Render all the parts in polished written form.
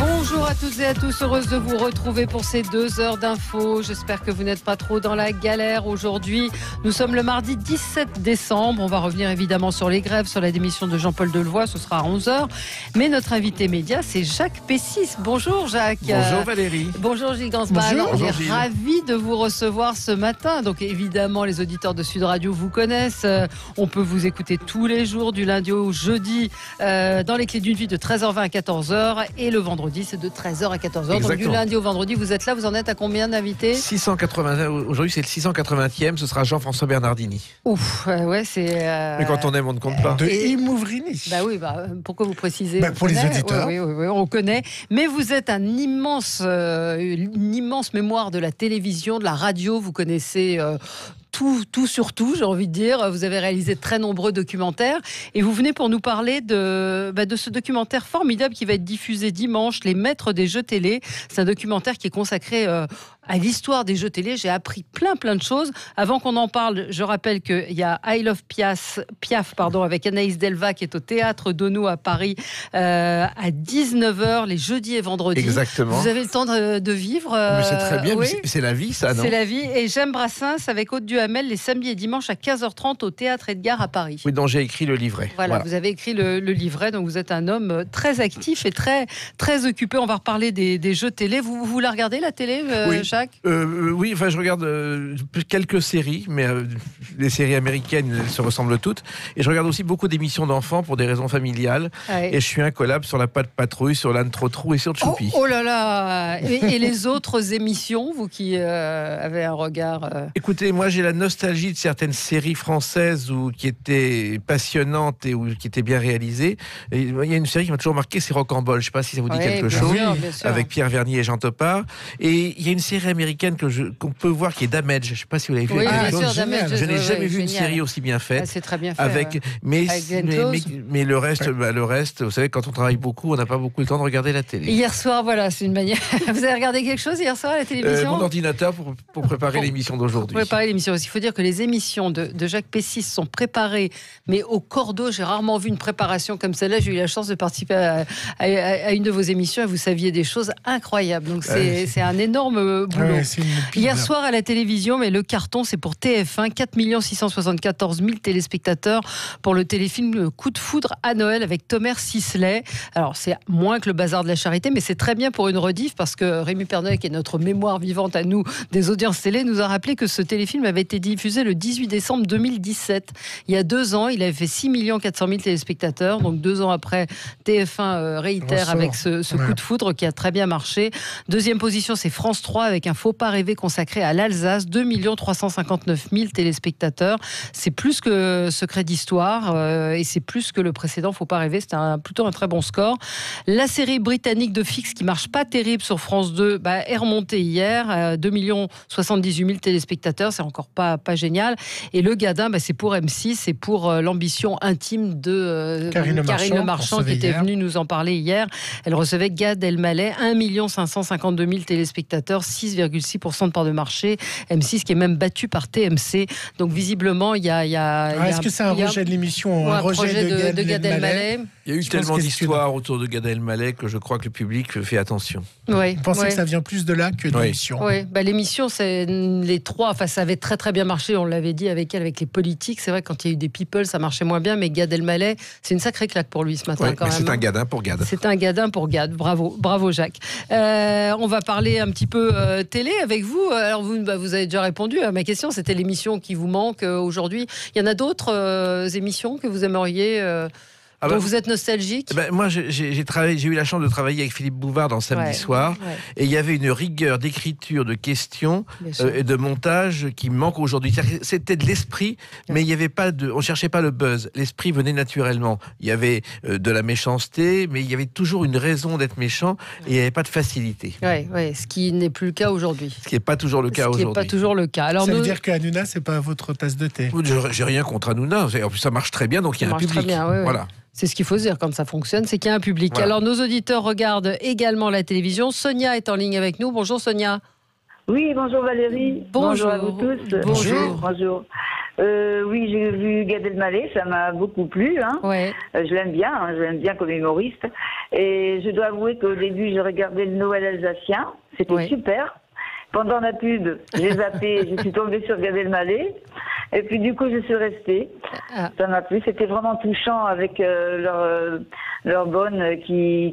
Bonjour à toutes et à tous, heureuse de vous retrouver pour ces 2 heures d'infos. J'espère que vous n'êtes pas trop dans la galère aujourd'hui. Nous sommes le mardi 17 décembre. On va revenir évidemment sur les grèves, sur la démission de Jean-Paul Delevoye, ce sera à 11h. Mais notre invité média, c'est Jacques Pessis. Bonjour Jacques. Bonjour Valérie. Bonjour Gilles Gansbach. On Bonjour, est Gilles. ravis de vous recevoir ce matin. Donc évidemment, les auditeurs de Sud Radio vous connaissent. On peut vous écouter tous les jours, du lundi au jeudi, dans les clés d'une vie de 13h20 à 14h. Et le vendredi, c'est de 13h à 14h. Exactement. Donc du lundi au vendredi, vous êtes là. Vous en êtes à combien d'invités ? 680. Aujourd'hui, c'est le 680e. Ce sera Jean-François Bernardini. Ouf, ouais, c'est. Mais quand on aime, on ne compte pas. De Et- Imouvrini. Bah oui, pourquoi vous précisez Bah, pour les connaît. auditeurs. Oui, on connaît. Mais vous êtes une immense mémoire de la télévision, de la radio. Vous connaissez tout sur tout, j'ai envie de dire. Vous avez réalisé de très nombreux documentaires. Et vous venez pour nous parler de ce documentaire formidable qui va être diffusé dimanche, Les Maîtres des Jeux Télé. C'est un documentaire qui est consacré à l'histoire des jeux télé. J'ai appris plein de choses. Avant qu'on en parle, je rappelle qu'il y a I Love Piaf avec Anaïs Delva qui est au Théâtre d'Auneau à Paris à 19h les jeudis et vendredis. Exactement. Vous avez le temps de vivre. Mais c'est très bien. Oui. Mais c'est la vie, ça, non? C'est la vie. Et J'aime Brassens avec Aude Duhamel les samedis et dimanches à 15h30 au Théâtre Edgar à Paris. Oui, dont j'ai écrit le livret. Voilà, vous avez écrit le livret, donc vous êtes un homme très actif et très occupé. On va reparler des jeux télé. Vous la regardez, la télé, Oui. Jacques ? Oui, enfin, je regarde quelques séries, mais les séries américaines elles se ressemblent toutes. Et je regarde aussi beaucoup d'émissions d'enfants pour des raisons familiales. Ouais. Et je suis incollable sur La Patte Patrouille, sur l'Âne Trottrou et sur Choupi. Oh là là et les autres émissions, vous qui avez un regard... Écoutez, moi j'ai la nostalgie de certaines séries françaises qui étaient passionnantes et qui étaient bien réalisées. Et il y a une série qui m'a toujours marqué, c'est Rocambole. Je ne sais pas si ça vous dit Ouais, quelque bien chose. sûr, bien sûr. Avec Pierre Vernier et Jean Topard. Et il y a une série américaine qu'on peut voir qui est Damage. Je ne sais pas si vous l'avez vu. Oui, avec bien Glenn sûr, Close. Damage, Je n'ai jamais vu une génial. série aussi bien faite. C'est très bien fait. Avec, mais Glenn Close. le reste, vous savez, quand on travaille beaucoup, on n'a pas beaucoup le temps de regarder la télé. Hier soir, voilà, c'est une manière... Vous avez regardé quelque chose hier soir à la télévision ? Mon ordinateur pour préparer l'émission d'aujourd'hui. Préparer l'émission. Il faut dire que les émissions de Jacques Pessis sont préparées, mais au cordeau. J'ai rarement vu une préparation comme celle-là. J'ai eu la chance de participer à une de vos émissions et vous saviez des choses incroyables. Donc c'est un énorme boulot. Ouais, c'est une pile, Hier là. soir à la télévision, mais le carton, c'est pour TF1, 4 674 000 téléspectateurs pour le téléfilm Coup de foudre à Noël avec Thomas Sisley. Alors, c'est moins que le Bazar de la Charité, mais c'est très bien pour une rediff parce que Rémi Perneuil, qui est notre mémoire vivante à nous des audiences télé, nous a rappelé que ce téléfilm avait été diffusé le 18 décembre 2017. Il y a 2 ans, il avait fait 6 400 000 téléspectateurs. Donc 2 ans après, TF1 réitère Ressort. avec ce coup de foudre qui a très bien marché. Deuxième position, c'est France 3 avec un Faut pas rêver consacré à l'Alsace, 2 359 000 téléspectateurs. C'est plus que Secret d'Histoire et c'est plus que le précédent Faut pas rêver. C'était plutôt un très bon score. La série britannique de Fix qui marche pas terrible sur France 2 est remontée hier, 2 078 000 téléspectateurs. C'est encore pas génial. Et le Gadin, c'est pour M6, c'est pour l'ambition intime de Karine Marchand qui recevait était hier. venue nous en parler hier. Elle recevait Gad Elmaleh, 1 552 000 téléspectateurs, 6,6% de part de marché. M6 qui est même battu par TMC. Donc visiblement, il y a Est-ce que c'est un rejet de l'émission ou un rejet de Gad Elmaleh? Il y a eu Je pense tellement que c'est d'histoires autour de Gad Elmaleh que je crois que le public fait attention. Oui. Vous pensez que ça vient plus de là que de Oui. l'émission? Oui, l'émission, c'est les trois. Enfin, ça avait très bien marché. On l'avait dit avec elle, avec les politiques. C'est vrai, quand il y a eu des people, ça marchait moins bien. Mais Gad Elmaleh, c'est une sacrée claque pour lui ce matin, Ouais, quand mais même. c'est un gadin pour Gad. C'est un gadin pour Gad. Bravo Jacques. On va parler un petit peu télé avec vous. Alors vous avez déjà répondu à ma question. C'était l'émission qui vous manque aujourd'hui. Il y en a d'autres émissions que vous aimeriez dont vous êtes nostalgique? Moi, j'ai eu la chance de travailler avec Philippe Bouvard dans Samedi soir, et il y avait une rigueur d'écriture, de questions et de montage qui me manque aujourd'hui. C'était de l'esprit, mais il y avait pas on cherchait pas le buzz. L'esprit venait naturellement. Il y avait de la méchanceté, mais il y avait toujours une raison d'être méchant, et il n'y avait pas de facilité. Oui, ce qui n'est plus le cas aujourd'hui. Ce qui n'est pas toujours le cas aujourd'hui. Ce qui n'est pas toujours le cas. Alors ça veut dire que Hanouna, c'est pas votre tasse de thé? J'ai rien contre Hanouna. En plus, ça marche très bien, donc il y a un public. Très bien, oui. Voilà. C'est ce qu'il faut se dire quand ça fonctionne, c'est qu'il y a un public. Voilà. Alors nos auditeurs regardent également la télévision. Sonia est en ligne avec nous. Bonjour Sonia. Oui, bonjour Valérie. Bonjour à vous tous. Bonjour. Oui, j'ai vu Gad Elmaleh, ça m'a beaucoup plu. Hein. Ouais. Je l'aime bien comme humoriste. Et je dois avouer qu'au début, j'ai regardé le Noël alsacien. C'était super. Pendant la pub, j'ai zappé, je suis tombée sur Gad Elmaleh. Et puis du coup, je suis restée. Ça m'a plu. C'était vraiment touchant avec leur bonne qui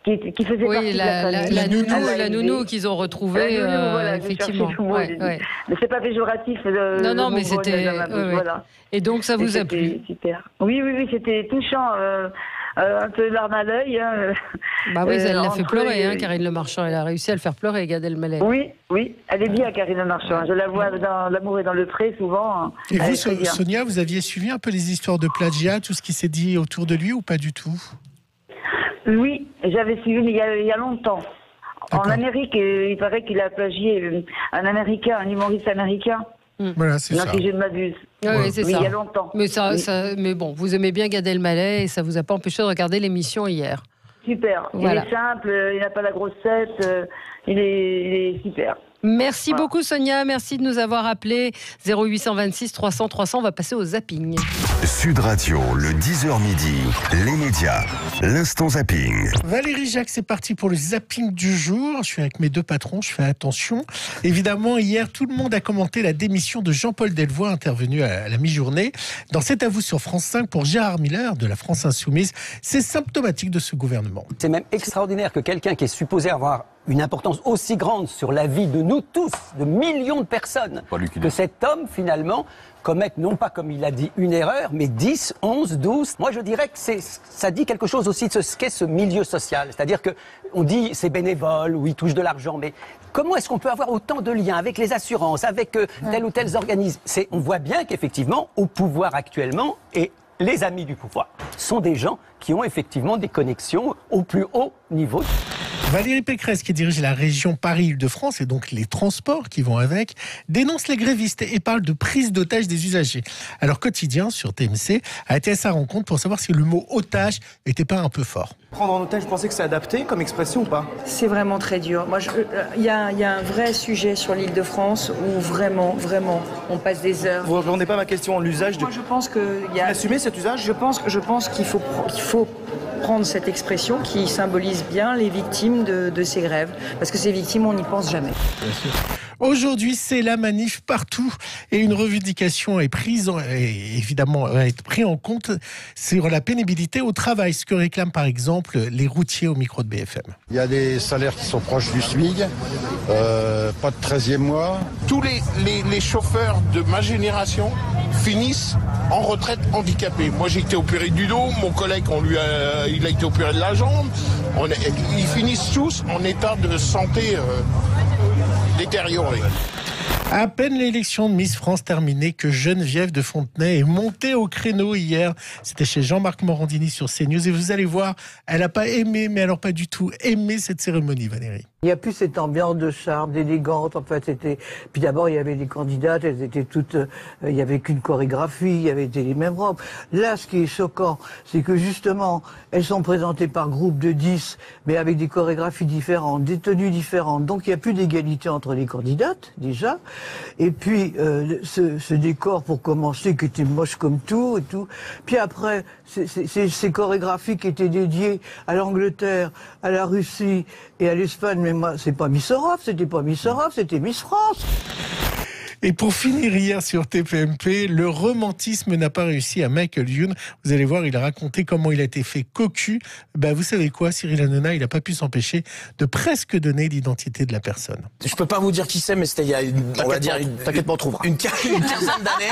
faisait partie de la nounou qu'ils ont retrouvée, voilà, effectivement. Mais c'est pas péjoratif. Non, mais c'était. Voilà. Et donc, ça vous a plu? Super. Oui, c'était touchant. Un peu larme à l'œil. Hein. Bah oui, elle l'a fait pleurer, Karine Le Marchand. Elle a réussi à le faire pleurer, Gad Elmaleh. Oui, elle est bien, Karine Le Marchand. Je la vois dans L'amour est dans le pré, souvent. Et vous, Sonia, vous aviez suivi un peu les histoires de plagiat, tout ce qui s'est dit autour de lui, ou pas du tout? Oui, j'avais suivi, mais il y a longtemps. En Amérique, il paraît qu'il a plagié un humoriste américain. Voilà, c'est ça. Non, si je ne m'abuse. Oui, c'est ça. Il y a longtemps. Mais bon, vous aimez bien Gad Elmaleh et ça vous a pas empêché de regarder l'émission hier. Super. Voilà. Il est simple, il n'a pas la grosse tête, il est super. Merci beaucoup Sonia, merci de nous avoir appelés. 0826 300 300, on va passer au zapping. Sud Radio, le 10h midi, les médias, l'instant zapping. Valérie Jacques, c'est parti pour le zapping du jour. Je suis avec mes deux patrons, je fais attention. Évidemment, hier, tout le monde a commenté la démission de Jean-Paul Delevoye, intervenu à la mi-journée. Dans cet avou sur France 5 pour Gérard Miller, de la France Insoumise, c'est symptomatique de ce gouvernement. C'est même extraordinaire que quelqu'un qui est supposé avoir une importance aussi grande sur la vie de nous tous, de millions de personnes, que cet homme, finalement, commette, non pas comme il a dit une erreur, mais 10, 11, 12. Moi, je dirais que ça dit quelque chose aussi de ce qu'est ce milieu social. C'est-à-dire qu'on dit c'est bénévole, ou il touche de l'argent, mais comment est-ce qu'on peut avoir autant de liens avec les assurances, avec tel ou tel organisme? On voit bien qu'effectivement, au pouvoir actuellement, et les amis du pouvoir sont des gens qui ont effectivement des connexions au plus haut niveau. Valérie Pécresse, qui dirige la région Paris-Île-de-France et donc les transports qui vont avec, dénonce les grévistes et parle de prise d'otage des usagers. Alors Quotidien, sur TMC, a été à sa rencontre pour savoir si le mot otage n'était pas un peu fort. Prendre en otage, vous pensez que c'est adapté comme expression ou pas? C'est vraiment très dur. Moi, il y a un vrai sujet sur l'Île-de-France où vraiment, on passe des heures. Vous ne répondez pas à ma question, l'usage de... Moi, je pense que... Vous assumez cet usage? Je pense qu'il faut prendre cette expression qui symbolise bien les victimes de ces grèves. Parce que ces victimes, on n'y pense jamais. Bien sûr. Aujourd'hui, c'est la manif partout et une revendication est prise, et évidemment, va être prise en compte sur la pénibilité au travail, ce que réclament par exemple les routiers au micro de BFM. Il y a des salaires qui sont proches du SMIC, pas de 13e mois. Tous les chauffeurs de ma génération finissent en retraite handicapés. Moi, j'ai été opéré du dos, mon collègue, il a été opéré de la jambe. Ils finissent tous en état de santé détérioré. À peine l'élection de Miss France terminée que Geneviève de Fontenay est montée au créneau hier. C'était chez Jean-Marc Morandini sur CNews. Et vous allez voir, elle n'a pas aimé, mais alors pas du tout aimé cette cérémonie, Valérie. Il n'y a plus cette ambiance de charme, d'élégante. En fait, c'était. Puis d'abord, il y avait les candidates, elles étaient toutes. Il n'y avait qu'une chorégraphie, il y avait les mêmes robes. Là, ce qui est choquant, c'est que justement, elles sont présentées par groupe de 10, mais avec des chorégraphies différentes, des tenues différentes. Donc, il n'y a plus d'égalité entre les candidates, déjà. Et puis, ce décor, pour commencer, qui était moche comme tout et tout. Puis après, ces chorégraphies qui étaient dédiées à l'Angleterre, à la Russie et à l'Espagne. Mais moi, c'est pas Miss Europe, c'était pas Miss Europe, c'était Miss France. Et pour finir hier sur TPMP, le romantisme n'a pas réussi à Michael Youn. Vous allez voir, il a raconté comment il a été fait cocu. Vous savez quoi, Cyril Hanouna, il n'a pas pu s'empêcher de presque donner l'identité de la personne. Je peux pas vous dire qui c'est, mais c'était il y a une quinzaine d'années.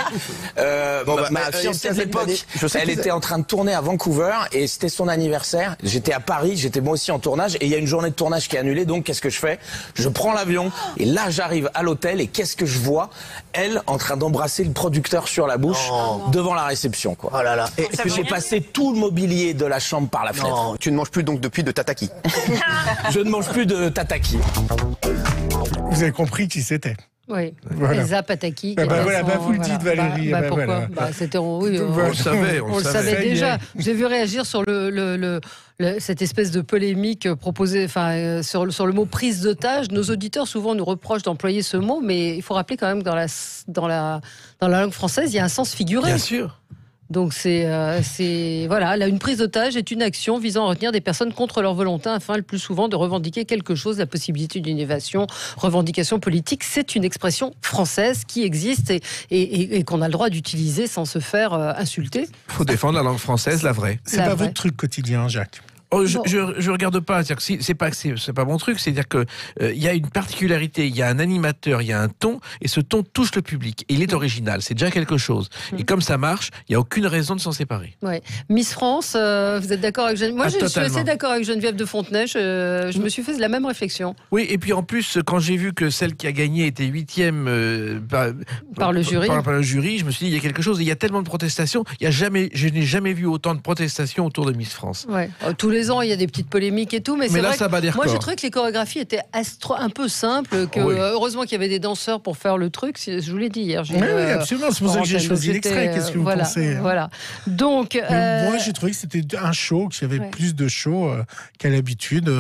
Ma fiancée de l'époque, elle était en train de tourner à Vancouver et c'était son anniversaire. J'étais à Paris, j'étais moi aussi en tournage et il y a une journée de tournage qui est annulée. Donc qu'est-ce que je fais? Je prends l'avion et là j'arrive à l'hôtel et qu'est-ce que je vois? Elle en train d'embrasser le producteur sur la bouche devant la réception, quoi. Oh là là. Et puis j'ai passé tout le mobilier de la chambre par la fenêtre. Non, tu ne manges plus donc depuis de tataki. Je ne mange plus de tataki. Vous avez compris qui c'était? Oui, voilà. Elsa Pataki. Vous le dites, Valérie. Pourquoi c'était, on le savait déjà. J'ai vu réagir sur cette espèce de polémique proposée, sur le mot prise d'otage. Nos auditeurs souvent nous reprochent d'employer ce mot, mais il faut rappeler quand même que dans la langue française, il y a un sens figuré. Bien sûr. Donc voilà, une prise d'otage est une action visant à retenir des personnes contre leur volonté, afin le plus souvent de revendiquer quelque chose, la possibilité d'une évasion, revendication politique. C'est une expression française qui existe et qu'on a le droit d'utiliser sans se faire insulter. Il faut défendre la langue française, la vraie. C'est pas votre truc quotidien, Jacques. Oh, je regarde pas. C'est pas mon truc. C'est-à-dire que il y a une particularité. Il y a un animateur, il y a un ton, et ce ton touche le public. Et il est original. C'est déjà quelque chose. Et comme ça marche, il y a aucune raison de s'en séparer. Ouais. Miss France, vous êtes d'accord avec Geneviève? Moi, je suis assez d'accord avec Geneviève de Fontenay. Je me suis fait la même réflexion. Oui, et puis en plus, quand j'ai vu que celle qui a gagné était 8e par le jury, je me suis dit il y a quelque chose. Il y a tellement de protestations. Je n'ai jamais vu autant de protestations autour de Miss France. Ouais. Tous les ans, il y a des petites polémiques et tout, mais c'est là, vrai ça bat des records. Moi, j'ai trouvé que les chorégraphies étaient un peu simples, que heureusement qu'il y avait des danseurs pour faire le truc. Je vous l'ai dit hier. Oui, absolument. C'est pour ça que j'ai choisi l'extrait. Qu'est-ce que vous pensez? Voilà. Donc, moi, j'ai trouvé que c'était un show, qu'il y avait plus de show qu'à l'habitude.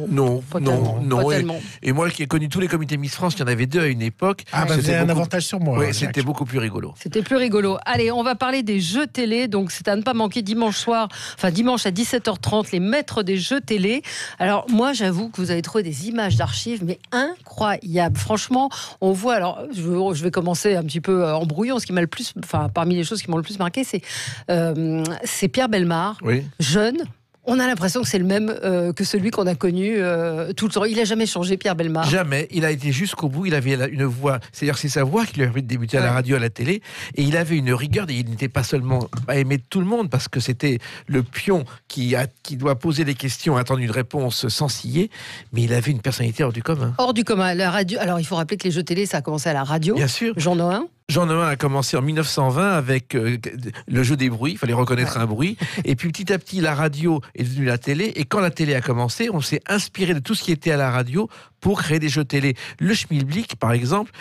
Non. Pas tellement. Et moi, qui ai connu tous les comités Miss France, il y en avait 2 à une époque. C'était un avantage sur moi. Oui, c'était beaucoup plus rigolo. C'était plus rigolo. Allez, on va parler des jeux télé. Donc, c'est à ne pas manquer dimanche à 17h30, les maîtres des jeux télé. Alors moi, j'avoue que vous avez trouvé des images d'archives, mais incroyables. Franchement, on voit. Alors, je vais commencer un petit peu en brouillon. Ce qui m'a parmi les choses qui m'ont le plus marqué, c'est Pierre Bellemare, jeune. On a l'impression que c'est le même que celui qu'on a connu tout le temps. Il n'a jamais changé, Pierre Bellemare. Jamais. Il a été jusqu'au bout. Il avait une voix. C'est-à-dire c'est sa voix qui lui a permis de débuter à la radio, à la télé. Et il avait une rigueur. Il n'était pas seulement aimé de tout le monde, parce que c'était le pion qui doit poser des questions, attendre une réponse sans ciller. Mais il avait une personnalité hors du commun. Hors du commun. La radio. Alors il faut rappeler que les jeux télé, ça a commencé à la radio. Bien sûr. Jean Nohain. Jean Nohain a commencé en 1920 avec le jeu des bruits, il fallait reconnaître un bruit. Et puis petit à petit, la radio est devenue la télé. Et quand la télé a commencé, on s'est inspiré de tout ce qui était à la radio pour créer des jeux télé. Le Schmilblick, par exemple,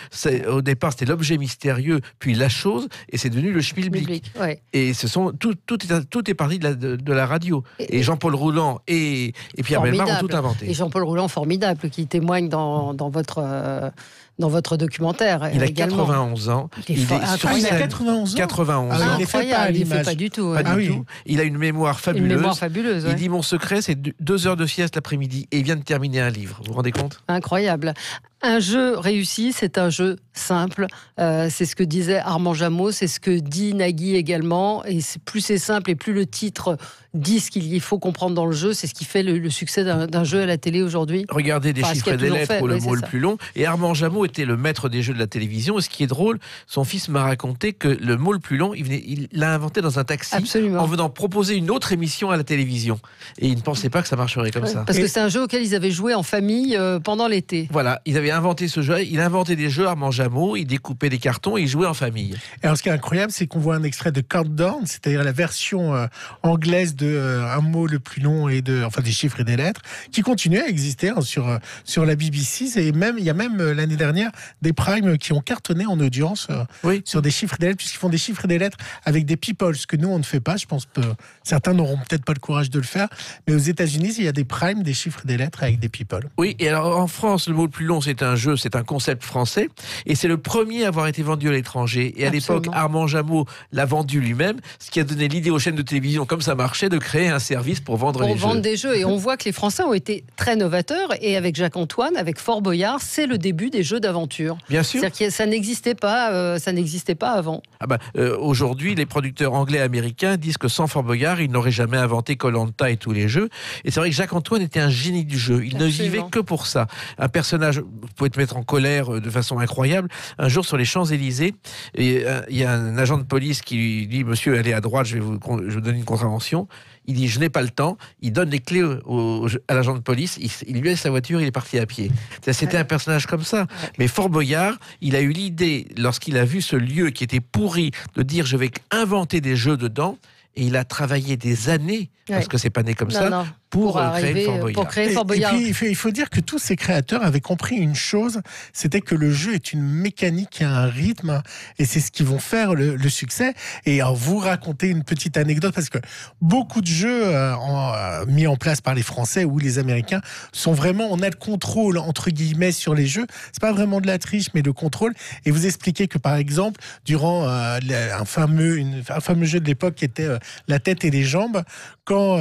au départ, c'était l'objet mystérieux, puis la chose, et c'est devenu le Schmilblick. Et tout est parti de la radio. Et Jean-Paul Rouland et Pierre Bellemare ont tout inventé. Et Jean-Paul Rouland, formidable, qui témoigne dans votre documentaire. Il a également. 91 ans. Il a 91 ans. 91 ans. Il ne fait pas à l'image. Pas du tout. Pas du tout. Il a une mémoire fabuleuse. fabuleuse. Il dit mon secret, c'est 2 heures de sieste l'après-midi. Et il vient de terminer un livre. Vous vous rendez compte? Incroyable. Un jeu réussi, c'est un jeu simple. C'est ce que disait Armand Jameau, c'est ce que dit Nagui également. Et plus c'est simple et plus le titre dit ce qu'il faut comprendre dans le jeu, c'est ce qui fait le succès d'un jeu à la télé aujourd'hui. Regardez des chiffres et des lettres ou le mot le plus long. Et Armand Jameau était le maître des jeux de la télévision. Et ce qui est drôle, son fils m'a raconté que le mot le plus long, il l'a inventé dans un taxi. Absolument. En venant proposer une autre émission à la télévision. Et il ne pensait pas que ça marcherait comme ça. Parce que c'est un jeu auquel ils avaient joué en famille pendant l'été. Voilà, ils avaient inventé ce jeu. Il inventait des jeux, Armand Jameau, il découpait des cartons et il jouait en famille. Et alors, ce qui est incroyable, c'est qu'on voit un extrait de Countdown, c'est-à-dire la version anglaise de un mot le plus long et des chiffres et des lettres, qui continue à exister sur la BBC. Il y a même l'année dernière des primes qui ont cartonné en audience sur des chiffres et des lettres, puisqu'ils font des chiffres et des lettres avec des people, ce que nous on ne fait pas. Je pense que certains n'auront peut-être pas le courage de le faire, mais aux États-Unis, il y a des primes, des chiffres et des lettres avec des people. Oui, et alors en France, le mot le plus long, c'est un jeu, c'est un concept français, et c'est le premier à avoir été vendu à l'étranger. Et à l'époque, Armand Jameau l'a vendu lui-même, ce qui a donné l'idée aux chaînes de télévision, comme ça marchait, de créer un service pour vendre des jeux. Et on voit que les Français ont été très novateurs, et avec Jacques-Antoine, avec Fort Boyard, c'est le début des jeux d'aventure. Bien sûr. C'est-à-dire que ça n'existait pas avant. Aujourd'hui, les producteurs anglais et américains disent que sans Fort Boyard, ils n'auraient jamais inventé Koh-Lanta et tous les jeux. Et c'est vrai que Jacques-Antoine était un génie du jeu. Il ne vivait que pour ça. Un personnage, vous pouvez te mettre en colère de façon incroyable. Un jour, sur les Champs-Élysées, il y a un agent de police qui lui dit « Monsieur, allez à droite, je vais vous donner une contravention ». Il dit « Je n'ai pas le temps ». Il donne les clés à l'agent de police. Il lui laisse sa voiture, il est parti à pied. C'était un personnage comme ça. Mais Fort Boyard, il a eu l'idée, lorsqu'il a vu ce lieu qui était pourri, de dire « Je vais inventer des jeux dedans ». Et il a travaillé des années, parce que c'est pas né comme ça, pour créer Fort Boyard. Et puis, il faut dire que tous ces créateurs avaient compris une chose, c'était que le jeu est une mécanique et un rythme, et c'est ce qui vont faire le succès. Et vous raconter une petite anecdote, parce que beaucoup de jeux mis en place par les Français ou les Américains sont vraiment, on a le contrôle entre guillemets sur les jeux. C'est pas vraiment de la triche, mais le contrôle. Et vous expliquez que par exemple, durant un fameux jeu de l'époque qui était la tête et les jambes, quand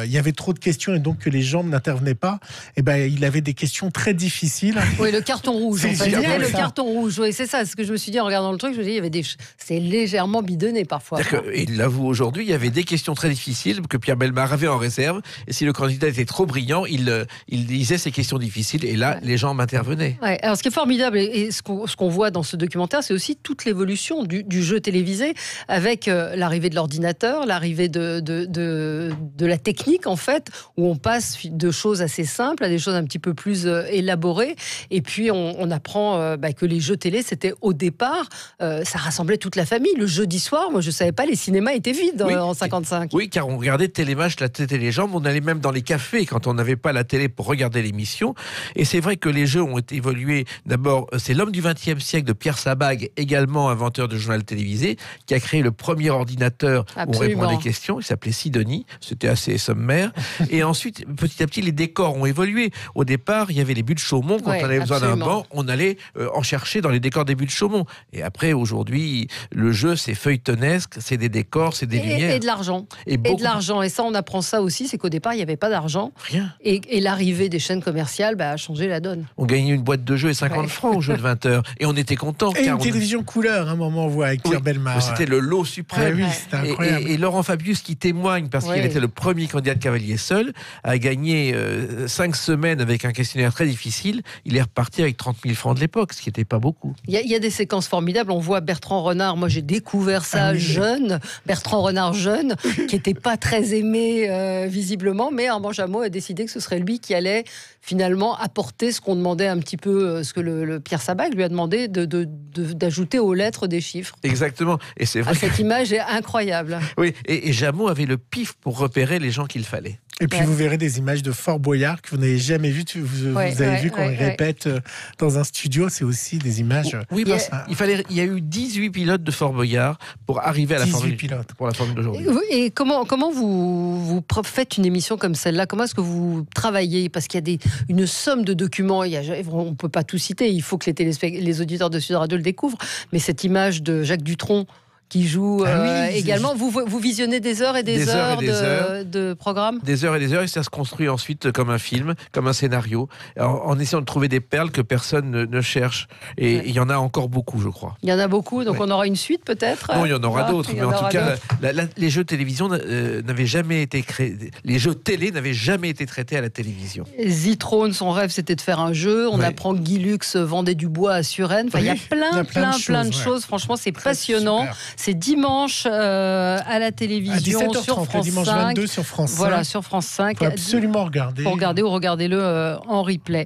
il y avait trop de questions et donc que les jambes n'intervenaient pas, et ben il avait des questions très difficiles. Oui, le carton rouge. Le carton rouge. Oui, c'est ça. Ce que je me suis dit en regardant le truc, je me suis dit, il y avait c'est légèrement bidonné parfois. Il l'avoue aujourd'hui, il y avait des questions très difficiles que Pierre Bellemare avait en réserve. Et si le candidat était trop brillant, il disait ces questions difficiles. Et là, les gens m'intervenaient. Ouais. Alors, ce qui est formidable et ce qu'on voit dans ce documentaire, c'est aussi toute l'évolution du jeu télévisé avec l'arrivée de l'ordinateur, l'arrivée de la technique en fait, où on passe de choses assez simples à des choses un petit peu plus élaborées. Et puis on apprend que les jeux télé, c'était au départ, ça rassemblait toute la famille. Le jeudi soir, moi je savais pas, les cinémas étaient vides en 55. Oui, car on regardait Télématch, la tête et les jambes. On allait même dans les cafés quand on n'avait pas la télé pour regarder l'émission. Et c'est vrai que les jeux ont évolué. D'abord, c'est l'homme du XXe siècle de Pierre Sabag, également inventeur de journal télévisé, qui a créé le premier ordinateur où on répond à des questions. Il s'appelait Sidonie. C'était assez sommaire. Et ensuite, petit à petit, les décors ont évolué. Au départ, il y avait les buts de Chaumont. Quand on avait besoin d'un banc, on allait en chercher dans les décors des buts de Chaumont. Et après, aujourd'hui, le jeu, c'est feuilletonesque, c'est des décors, c'est des lumières. Et de l'argent. Et de l'argent. Et ça, on apprend ça aussi, c'est qu'au départ, il n'y avait pas d'argent. Rien. Et l'arrivée des chaînes commerciales a changé la donne. On gagnait une boîte de jeux et 50 francs au jeu de 20 heures. Et on était contents. Et une télévision couleur, à un moment, on voit avec Pierre Bellemare. C'était le lot suprême. C'était incroyable. Et Laurent Fabius, qui témoigne, parce qu'il était le premier candidat de Cavalier seul, a gagné 5 semaines avec un questionnaire très difficile. Il est reparti avec 30 000 francs de l'époque, ce qui n'était pas beaucoup. Il y a des séquences formidables. On voit Bertrand Renard. Moi, j'ai découvert ça jeune. Bertrand Renard jeune, qui n'était pas très aimé visiblement, mais Armand Jameau a décidé que ce serait lui qui allait finalement apporter ce qu'on demandait un petit peu, ce que le Pierre Sabag lui a demandé d'ajouter aux lettres des chiffres. Exactement. Et c'est vrai. Cette image est incroyable. Oui, et Jameau avait le pif pour repérer les gens qu'il fallait. Et puis vous verrez des images de Fort Boyard que vous n'avez jamais vues. Vous avez vu qu'on les répète dans un studio. C'est aussi des images. Oui, il y a eu 18 pilotes de Fort Boyard pour arriver à la formule d'aujourd'hui. Et comment vous faites une émission comme celle-là? Comment est-ce que vous travaillez? Parce qu'il y a une somme de documents. On ne peut pas tout citer. Il faut que les auditeurs de Sud Radio le découvrent. Mais cette image de Jacques Dutronc qui joue également. Vous visionnez des heures et des heures de programme? Des heures et des heures, et ça se construit ensuite comme un film, comme un scénario, en essayant de trouver des perles que personne ne cherche. Et il y en a encore beaucoup, je crois. Il y en a beaucoup, donc on aura une suite peut-être? Non, il y en aura d'autres, mais en tout cas, les jeux télévision n'avaient jamais été créés. Les jeux télé n'avaient jamais été traités à la télévision. Zitrone, son rêve, c'était de faire un jeu. On apprend que Guy Lux vendait du bois à Suresnes. Enfin, il y a plein de choses. Franchement, c'est passionnant. Super. C'est dimanche à la télévision, à 17h30, sur France 5. Dimanche 22 sur France 5. Voilà, sur France 5. Il faut absolument regarder. Faut regarder ou regardez-le en replay.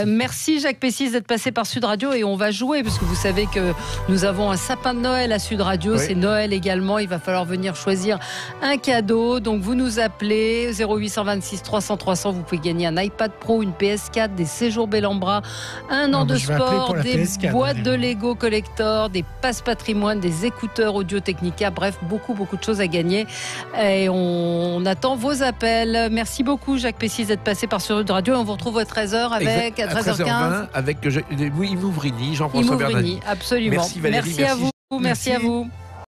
Merci Jacques Pessis d'être passé par Sud Radio, et on va jouer, parce que vous savez que nous avons un sapin de Noël à Sud Radio. C'est Noël également. Il va falloir venir choisir un cadeau. Donc vous nous appelez 0826 300 300. Vous pouvez gagner un iPad Pro, une PS4, des séjours Bellambra, un an de sport, des boîtes de Lego Collector, des passes patrimoine, des écouteurs Audio-Technica, bref, beaucoup de choses à gagner. Et on attend vos appels. Merci beaucoup Jacques Pessis d'être passé par Sud Radio. On vous retrouve à 13h avec à 13h15 avec Imouvrini, Jean-François Bernani. Absolument. Merci Valérie. Merci à vous.